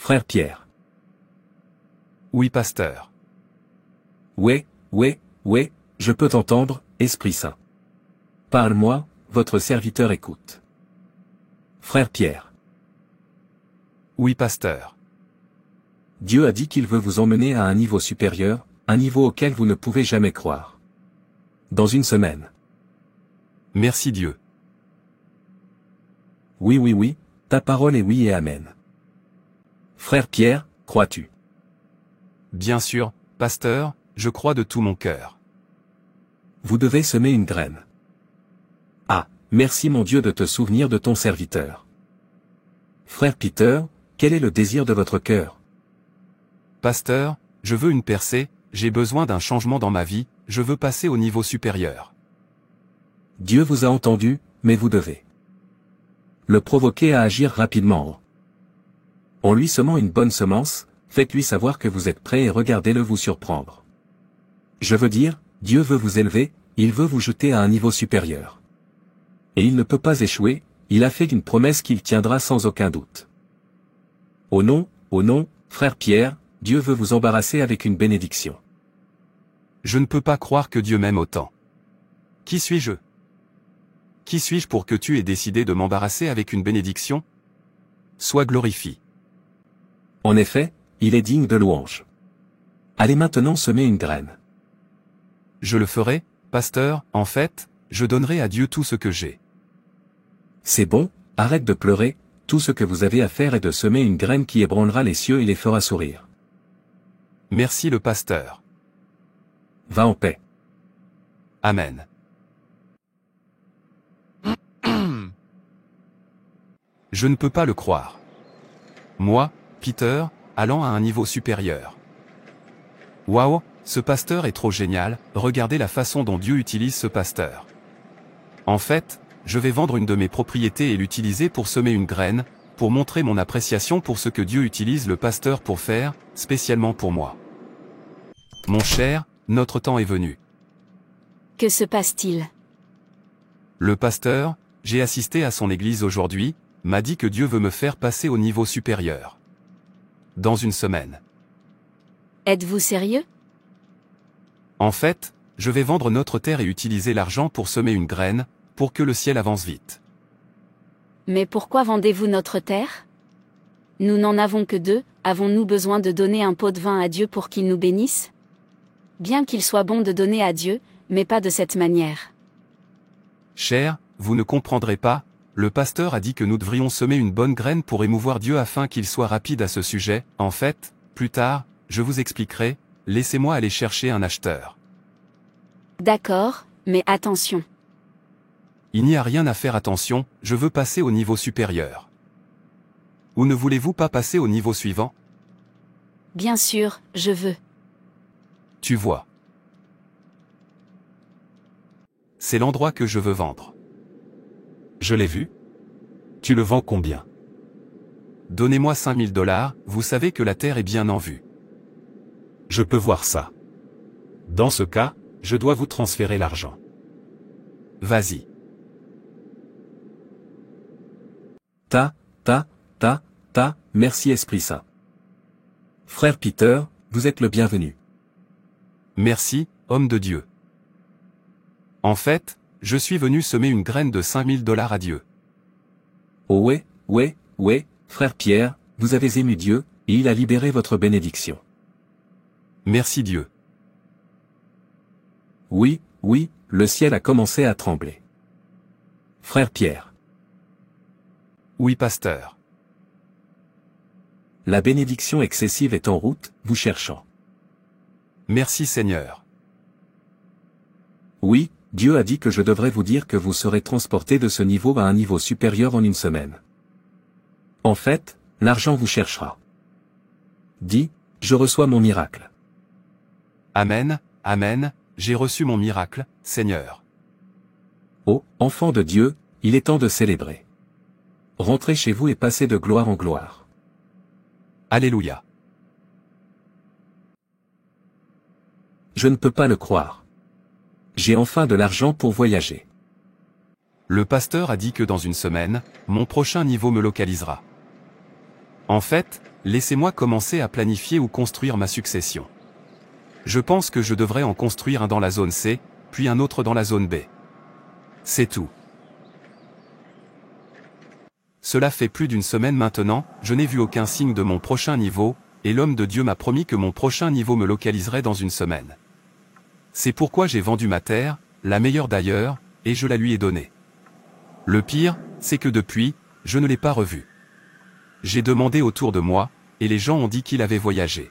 Frère Pierre. Oui, pasteur. Ouais, je peux t'entendre, Esprit Saint. Parle-moi, votre serviteur écoute. Frère Pierre. Oui, pasteur. Dieu a dit qu'il veut vous emmener à un niveau supérieur, un niveau auquel vous ne pouvez jamais croire. Dans une semaine. Merci Dieu. Oui, ta parole est oui et amen. Frère Pierre, crois-tu? Bien sûr, pasteur, je crois de tout mon cœur. Vous devez semer une graine. Ah, merci mon Dieu de te souvenir de ton serviteur. Frère Peter, quel est le désir de votre cœur? Pasteur, je veux une percée, j'ai besoin d'un changement dans ma vie, je veux passer au niveau supérieur. Dieu vous a entendu, mais vous devez le provoquer à agir rapidement. En lui semant une bonne semence, faites-lui savoir que vous êtes prêt et regardez-le vous surprendre. Je veux dire, Dieu veut vous élever, il veut vous jeter à un niveau supérieur. Et il ne peut pas échouer, il a fait une promesse qu'il tiendra sans aucun doute. Oh non, frère Pierre, Dieu veut vous embarrasser avec une bénédiction. Je ne peux pas croire que Dieu m'aime autant. Qui suis-je? Qui suis-je pour que tu aies décidé de m'embarrasser avec une bénédiction? Sois glorifié. En effet, il est digne de louange. Allez maintenant semer une graine. Je le ferai, pasteur, en fait, je donnerai à Dieu tout ce que j'ai. C'est bon, arrête de pleurer, tout ce que vous avez à faire est de semer une graine qui ébranlera les cieux et les fera sourire. Merci le pasteur. Va en paix. Amen. Je ne peux pas le croire. Moi, Peter, allant à un niveau supérieur. Waouh, ce pasteur est trop génial, regardez la façon dont Dieu utilise ce pasteur. En fait, je vais vendre une de mes propriétés et l'utiliser pour semer une graine, pour montrer mon appréciation pour ce que Dieu utilise le pasteur pour faire, spécialement pour moi. Mon cher, notre temps est venu. Que se passe-t-il? Le pasteur, j'ai assisté à son église aujourd'hui, m'a dit que Dieu veut me faire passer au niveau supérieur. Dans une semaine. Êtes-vous sérieux? En fait, je vais vendre notre terre et utiliser l'argent pour semer une graine, pour que le ciel avance vite. Mais pourquoi vendez-vous notre terre? Nous n'en avons que 2, avons-nous besoin de donner un pot de vin à Dieu pour qu'il nous bénisse? Bien qu'il soit bon de donner à Dieu, mais pas de cette manière. Cher, vous ne comprendrez pas, le pasteur a dit que nous devrions semer une bonne graine pour émouvoir Dieu afin qu'il soit rapide à ce sujet. En fait, plus tard, je vous expliquerai, laissez-moi aller chercher un acheteur. D'accord, mais attention. Il n'y a rien à faire attention, je veux passer au niveau supérieur. Ou ne voulez-vous pas passer au niveau suivant? Bien sûr, je veux. Tu vois. C'est l'endroit que je veux vendre. Je l'ai vu. Tu le vends combien? Donnez-moi $5000, vous savez que la terre est bien en vue. Je peux voir ça. Dans ce cas, je dois vous transférer l'argent. Vas-y. Merci Esprit Saint. Frère Peter, vous êtes le bienvenu. Merci, homme de Dieu. En fait, je suis venu semer une graine de $5000 à Dieu. Oh ouais, frère Pierre, vous avez ému Dieu, et il a libéré votre bénédiction. Merci Dieu. Oui, le ciel a commencé à trembler. Frère Pierre. Oui, pasteur. La bénédiction excessive est en route, vous cherchant. Merci Seigneur. Oui, Dieu a dit que je devrais vous dire que vous serez transporté de ce niveau à un niveau supérieur en une semaine. En fait, l'argent vous cherchera. Dis, je reçois mon miracle. Amen, amen, j'ai reçu mon miracle, Seigneur. Oh, enfant de Dieu, il est temps de célébrer. Rentrez chez vous et passez de gloire en gloire. Alléluia. Je ne peux pas le croire. J'ai enfin de l'argent pour voyager. Le pasteur a dit que dans une semaine, mon prochain niveau me localisera. En fait, laissez-moi commencer à planifier ou construire ma succession. Je pense que je devrais en construire un dans la zone C, puis un autre dans la zone B. C'est tout. Cela fait plus d'une semaine maintenant, je n'ai vu aucun signe de mon prochain niveau, et l'homme de Dieu m'a promis que mon prochain niveau me localiserait dans une semaine. C'est pourquoi j'ai vendu ma terre, la meilleure d'ailleurs, et je la lui ai donnée. Le pire, c'est que depuis, je ne l'ai pas revu. J'ai demandé autour de moi, et les gens ont dit qu'il avait voyagé.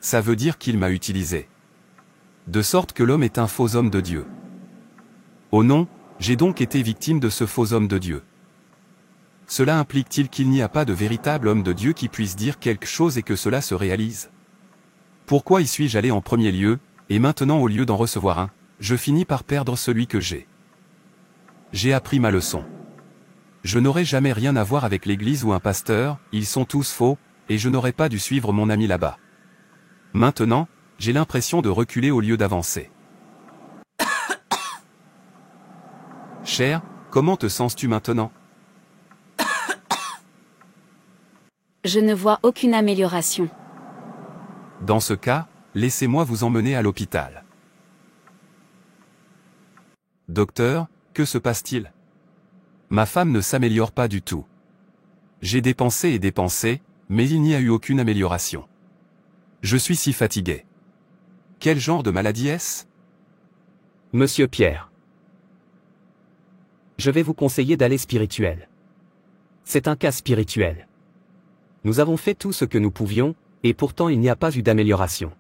Ça veut dire qu'il m'a utilisé. De sorte que l'homme est un faux homme de Dieu. Oh non, j'ai donc été victime de ce faux homme de Dieu. Cela implique-t-il qu'il n'y a pas de véritable homme de Dieu qui puisse dire quelque chose et que cela se réalise? Pourquoi y suis-je allé en premier lieu, et maintenant au lieu d'en recevoir un, je finis par perdre celui que j'ai? J'ai appris ma leçon. Je n'aurai jamais rien à voir avec l'église ou un pasteur, ils sont tous faux, et je n'aurais pas dû suivre mon ami là-bas. Maintenant, j'ai l'impression de reculer au lieu d'avancer. Cher, comment te sens-tu maintenant? Je ne vois aucune amélioration. Dans ce cas, laissez-moi vous emmener à l'hôpital. Docteur, que se passe-t-il? Ma femme ne s'améliore pas du tout. J'ai dépensé et dépensé, mais il n'y a eu aucune amélioration. Je suis si fatigué. Quel genre de maladie est-ce? Monsieur Pierre. Je vais vous conseiller d'aller spirituel. C'est un cas spirituel. Nous avons fait tout ce que nous pouvions, et pourtant il n'y a pas eu d'amélioration.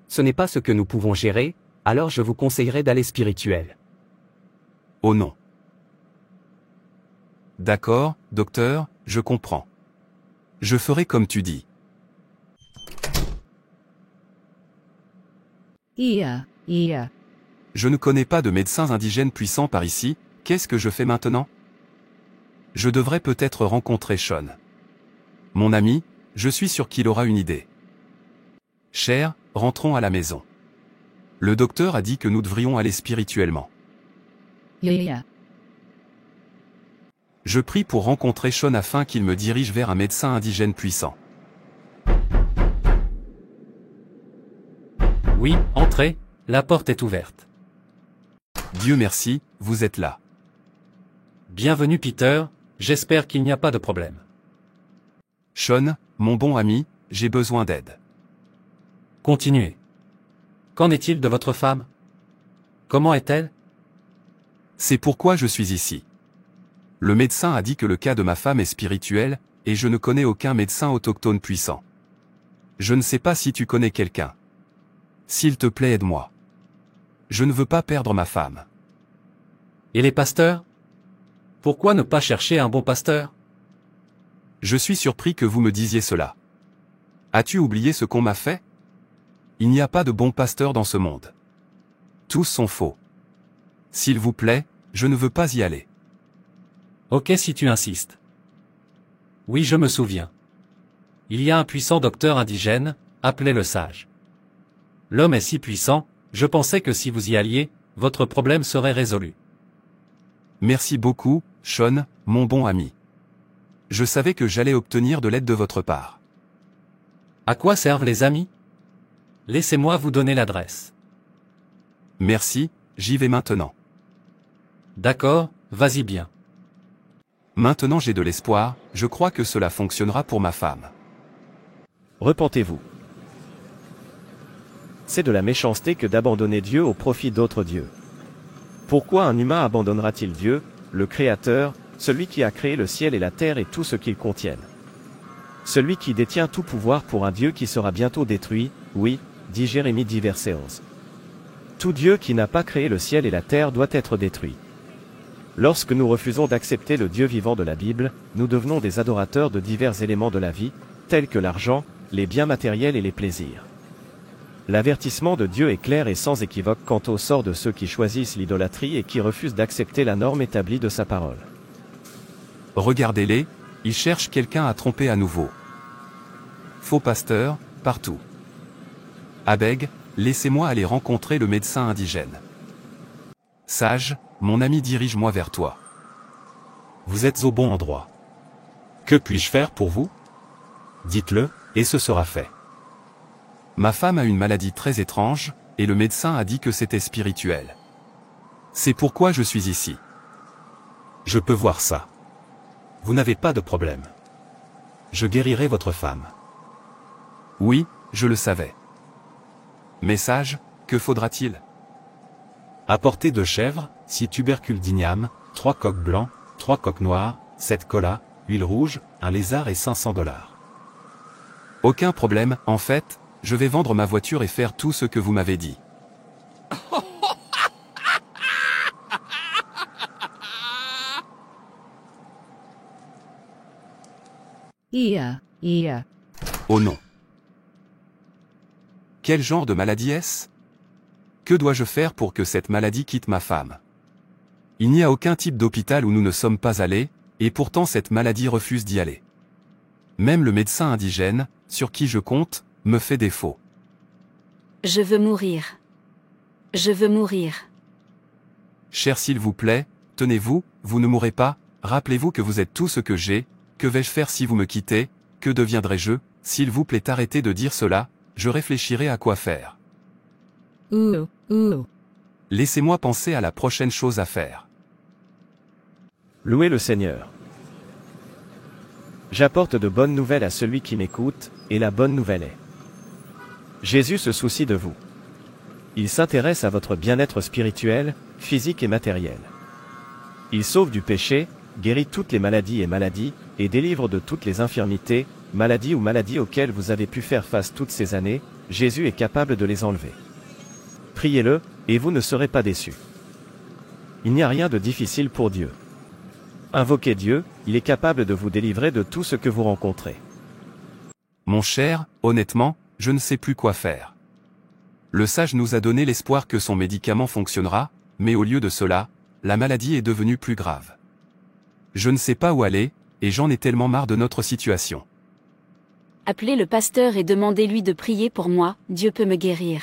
Ce n'est pas ce que nous pouvons gérer, alors je vous conseillerais d'aller spirituel. Oh non. D'accord, docteur, je comprends. Je ferai comme tu dis. Je ne connais pas de médecins indigènes puissants par ici, qu'est-ce que je fais maintenant? Je devrais peut-être rencontrer Sean. Mon ami, je suis sûr qu'il aura une idée. Cher, rentrons à la maison. Le docteur a dit que nous devrions aller spirituellement. Je prie pour rencontrer Sean afin qu'il me dirige vers un médecin indigène puissant. Oui, entrez, la porte est ouverte. Dieu merci, vous êtes là. Bienvenue Peter, j'espère qu'il n'y a pas de problème. Sean, mon bon ami, j'ai besoin d'aide. Continuez. Qu'en est-il de votre femme? Comment est-elle? C'est pourquoi je suis ici. Le médecin a dit que le cas de ma femme est spirituel, et je ne connais aucun médecin autochtone puissant. Je ne sais pas si tu connais quelqu'un. S'il te plaît, aide-moi. Je ne veux pas perdre ma femme. Et les pasteurs? Pourquoi ne pas chercher un bon pasteur? Je suis surpris que vous me disiez cela. As-tu oublié ce qu'on m'a fait? Il n'y a pas de bons pasteurs dans ce monde. Tous sont faux. S'il vous plaît, je ne veux pas y aller. Ok si tu insistes. Oui, je me souviens. Il y a un puissant docteur indigène, appelé le sage. L'homme est si puissant, je pensais que si vous y alliez, votre problème serait résolu. Merci beaucoup, Sean, mon bon ami. Je savais que j'allais obtenir de l'aide de votre part. À quoi servent les amis? Laissez-moi vous donner l'adresse. Merci, j'y vais maintenant. D'accord, vas-y bien. Maintenant j'ai de l'espoir, je crois que cela fonctionnera pour ma femme. Repentez-vous. C'est de la méchanceté que d'abandonner Dieu au profit d'autres dieux. Pourquoi un humain abandonnera-t-il Dieu, le Créateur, celui qui a créé le ciel et la terre et tout ce qu'ils contiennent? Celui qui détient tout pouvoir pour un Dieu qui sera bientôt détruit, oui, dit Jérémie 10 verset 11. Tout Dieu qui n'a pas créé le ciel et la terre doit être détruit. Lorsque nous refusons d'accepter le Dieu vivant de la Bible, nous devenons des adorateurs de divers éléments de la vie, tels que l'argent, les biens matériels et les plaisirs. L'avertissement de Dieu est clair et sans équivoque quant au sort de ceux qui choisissent l'idolâtrie et qui refusent d'accepter la norme établie de sa parole. Regardez-les, ils cherchent quelqu'un à tromper à nouveau. Faux pasteur, partout. Abeg, laissez-moi aller rencontrer le médecin indigène. Sage, mon ami, dirige-moi vers toi. Vous êtes au bon endroit. Que puis-je faire pour vous? Dites-le, et ce sera fait. Ma femme a une maladie très étrange, et le médecin a dit que c'était spirituel. C'est pourquoi je suis ici. Je peux voir ça. Vous n'avez pas de problème. Je guérirai votre femme. Oui, je le savais. Message, que faudra-t-il? Apportez 2 chèvres, 6 tubercules d'igname, 3 coqs blancs, 3 coqs noirs, 7 colas, huile rouge, un lézard et $500. Aucun problème, en fait, je vais vendre ma voiture et faire tout ce que vous m'avez dit. Oh non. Quel genre de maladie est-ce? Que dois-je faire pour que cette maladie quitte ma femme? Il n'y a aucun type d'hôpital où nous ne sommes pas allés, et pourtant cette maladie refuse d'y aller. Même le médecin indigène, sur qui je compte, me fait défaut. Je veux mourir. Je veux mourir. Cher s'il vous plaît, tenez-vous, vous ne mourrez pas, rappelez-vous que vous êtes tout ce que j'ai, que vais-je faire si vous me quittez, que deviendrai-je, s'il vous plaît arrêtez de dire cela, je réfléchirai à quoi faire. Laissez-moi penser à la prochaine chose à faire. Louez le Seigneur. J'apporte de bonnes nouvelles à celui qui m'écoute, et la bonne nouvelle est: Jésus se soucie de vous. Il s'intéresse à votre bien-être spirituel, physique et matériel. Il sauve du péché, guérit toutes les maladies et délivre de toutes les infirmités, maladies ou maladies auxquelles vous avez pu faire face toutes ces années. Jésus est capable de les enlever. Priez-le, et vous ne serez pas déçus. Il n'y a rien de difficile pour Dieu. Invoquez Dieu, il est capable de vous délivrer de tout ce que vous rencontrez. Mon cher, honnêtement, je ne sais plus quoi faire. Le sage nous a donné l'espoir que son médicament fonctionnera, mais au lieu de cela, la maladie est devenue plus grave. Je ne sais pas où aller, et j'en ai tellement marre de notre situation. Appelez le pasteur et demandez-lui de prier pour moi, Dieu peut me guérir.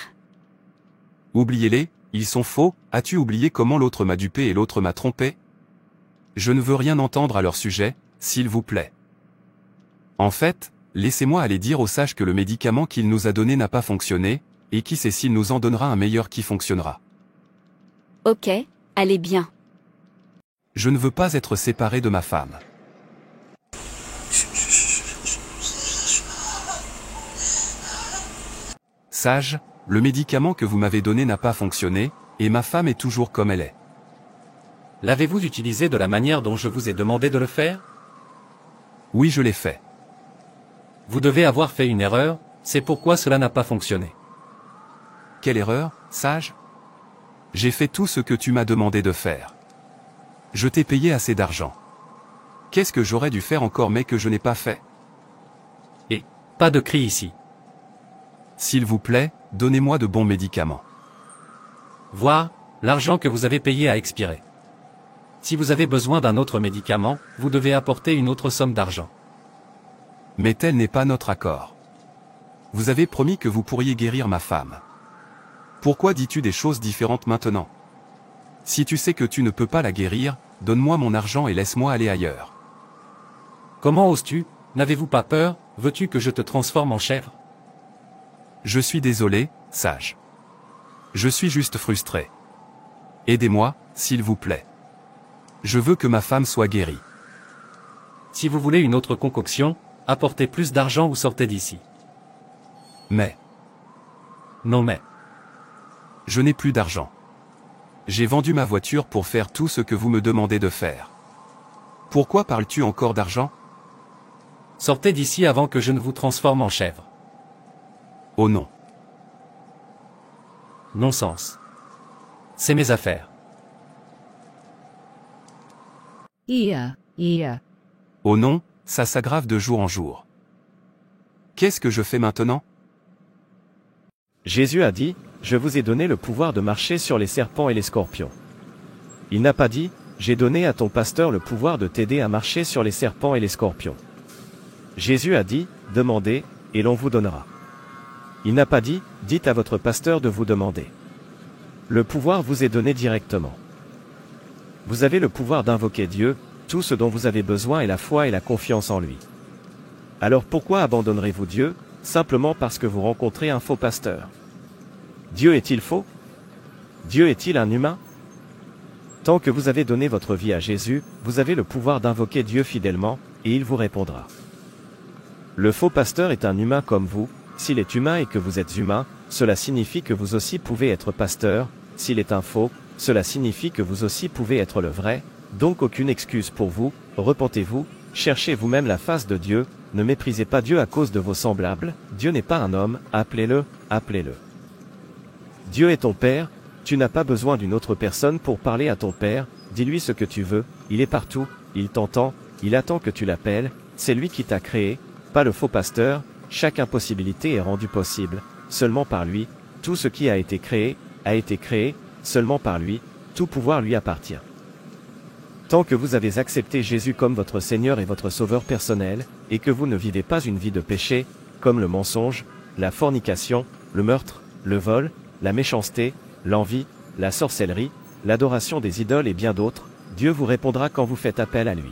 Oubliez-les, ils sont faux, as-tu oublié comment l'autre m'a dupé et l'autre m'a trompé? Je ne veux rien entendre à leur sujet, s'il vous plaît. En fait, laissez-moi aller dire au sage que le médicament qu'il nous a donné n'a pas fonctionné, et qui sait s'il nous en donnera un meilleur qui fonctionnera. Ok, allez bien. Je ne veux pas être séparé de ma femme. Sage, le médicament que vous m'avez donné n'a pas fonctionné, et ma femme est toujours comme elle est. L'avez-vous utilisé de la manière dont je vous ai demandé de le faire? Oui, je l'ai fait. Vous devez avoir fait une erreur, c'est pourquoi cela n'a pas fonctionné. Quelle erreur, sage? J'ai fait tout ce que tu m'as demandé de faire. Je t'ai payé assez d'argent. Qu'est-ce que j'aurais dû faire encore mais que je n'ai pas fait? Et, pas de cri ici. S'il vous plaît, donnez-moi de bons médicaments. Voir, l'argent que vous avez payé a expiré. Si vous avez besoin d'un autre médicament, vous devez apporter une autre somme d'argent. Mais tel n'est pas notre accord. Vous avez promis que vous pourriez guérir ma femme. Pourquoi dis-tu des choses différentes maintenant? Si tu sais que tu ne peux pas la guérir, donne-moi mon argent et laisse-moi aller ailleurs. Comment oses-tu? N'avez-vous pas peur? Veux-tu que je te transforme en chèvre? Je suis désolé, sage. Je suis juste frustré. Aidez-moi, s'il vous plaît. Je veux que ma femme soit guérie. Si vous voulez une autre concoction, apportez plus d'argent ou sortez d'ici. Mais, Non mais. je n'ai plus d'argent. J'ai vendu ma voiture pour faire tout ce que vous me demandez de faire. Pourquoi parles-tu encore d'argent? Sortez d'ici avant que je ne vous transforme en chèvre. Oh non. Non-sens. C'est mes affaires. Oh non, ça s'aggrave de jour en jour. Qu'est-ce que je fais maintenant? Jésus a dit: Je vous ai donné le pouvoir de marcher sur les serpents et les scorpions. Il n'a pas dit: J'ai donné à ton pasteur le pouvoir de t'aider à marcher sur les serpents et les scorpions. Jésus a dit: Demandez, et l'on vous donnera. Il n'a pas dit: Dites à votre pasteur de vous demander. Le pouvoir vous est donné directement. Vous avez le pouvoir d'invoquer Dieu, tout ce dont vous avez besoin est la foi et la confiance en lui. Alors pourquoi abandonnerez-vous Dieu, simplement parce que vous rencontrez un faux pasteur? Dieu est-il faux? Dieu est-il un humain? Tant que vous avez donné votre vie à Jésus, vous avez le pouvoir d'invoquer Dieu fidèlement, et il vous répondra. Le faux pasteur est un humain comme vous. S'il est humain et que vous êtes humain, cela signifie que vous aussi pouvez être pasteur. S'il est un faux, cela signifie que vous aussi pouvez être le vrai. Donc aucune excuse pour vous, repentez-vous, cherchez vous-même la face de Dieu, ne méprisez pas Dieu à cause de vos semblables, Dieu n'est pas un homme, appelez-le, appelez-le. Dieu est ton Père, tu n'as pas besoin d'une autre personne pour parler à ton Père, dis-lui ce que tu veux, il est partout, il t'entend, il attend que tu l'appelles, c'est lui qui t'a créé, pas le faux pasteur, chaque impossibilité est rendue possible, seulement par lui, tout ce qui a été créé, seulement par lui, tout pouvoir lui appartient. Tant que vous avez accepté Jésus comme votre Seigneur et votre Sauveur personnel, et que vous ne vivez pas une vie de péché, comme le mensonge, la fornication, le meurtre, le vol, la méchanceté, l'envie, la sorcellerie, l'adoration des idoles et bien d'autres, Dieu vous répondra quand vous faites appel à lui.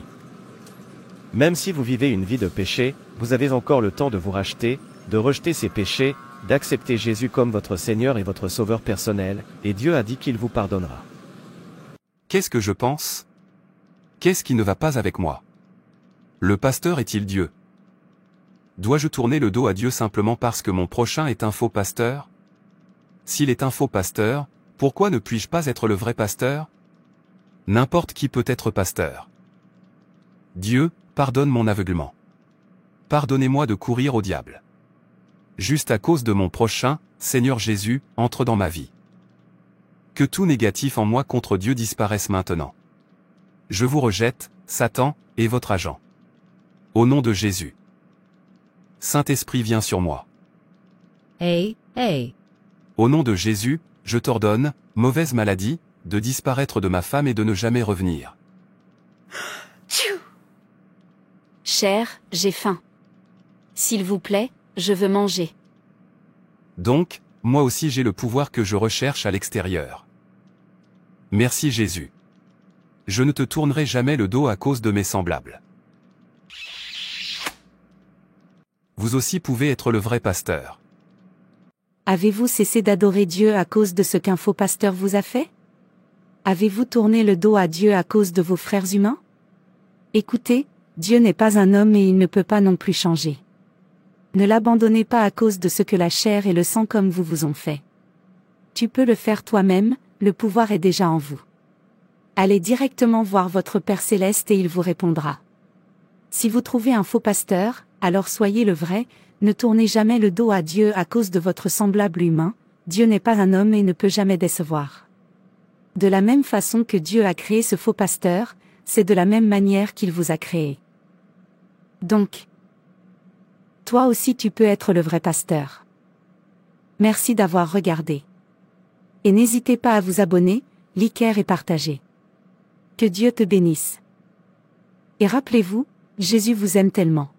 Même si vous vivez une vie de péché, vous avez encore le temps de vous racheter, de rejeter ces péchés, d'accepter Jésus comme votre Seigneur et votre Sauveur personnel, et Dieu a dit qu'il vous pardonnera. Qu'est-ce que je pense? Qu'est-ce qui ne va pas avec moi? Le pasteur est-il Dieu? Dois-je tourner le dos à Dieu simplement parce que mon prochain est un faux pasteur? S'il est un faux pasteur, pourquoi ne puis-je pas être le vrai pasteur? N'importe qui peut être pasteur. Dieu, pardonne mon aveuglement. Pardonnez-moi de courir au diable. Juste à cause de mon prochain, Seigneur Jésus, entre dans ma vie. Que tout négatif en moi contre Dieu disparaisse maintenant. Je vous rejette, Satan, et votre agent. Au nom de Jésus. Saint-Esprit viens sur moi. Hey. Au nom de Jésus, je t'ordonne, mauvaise maladie, de disparaître de ma femme et de ne jamais revenir. Cher, j'ai faim. S'il vous plaît, je veux manger. Donc, moi aussi j'ai le pouvoir que je recherche à l'extérieur. Merci Jésus. Je ne te tournerai jamais le dos à cause de mes semblables. Vous aussi pouvez être le vrai pasteur. Avez-vous cessé d'adorer Dieu à cause de ce qu'un faux pasteur vous a fait? Avez-vous tourné le dos à Dieu à cause de vos frères humains? Écoutez, Dieu n'est pas un homme et il ne peut pas non plus changer. Ne l'abandonnez pas à cause de ce que la chair et le sang comme vous ont fait. Tu peux le faire toi-même, le pouvoir est déjà en vous. Allez directement voir votre Père céleste et il vous répondra. Si vous trouvez un faux pasteur, alors soyez le vrai, ne tournez jamais le dos à Dieu à cause de votre semblable humain, Dieu n'est pas un homme et ne peut jamais décevoir. De la même façon que Dieu a créé ce faux pasteur, c'est de la même manière qu'il vous a créé. Donc, toi aussi tu peux être le vrai pasteur. Merci d'avoir regardé. Et n'hésitez pas à vous abonner, liker et partager. Que Dieu te bénisse. Et rappelez-vous, Jésus vous aime tellement.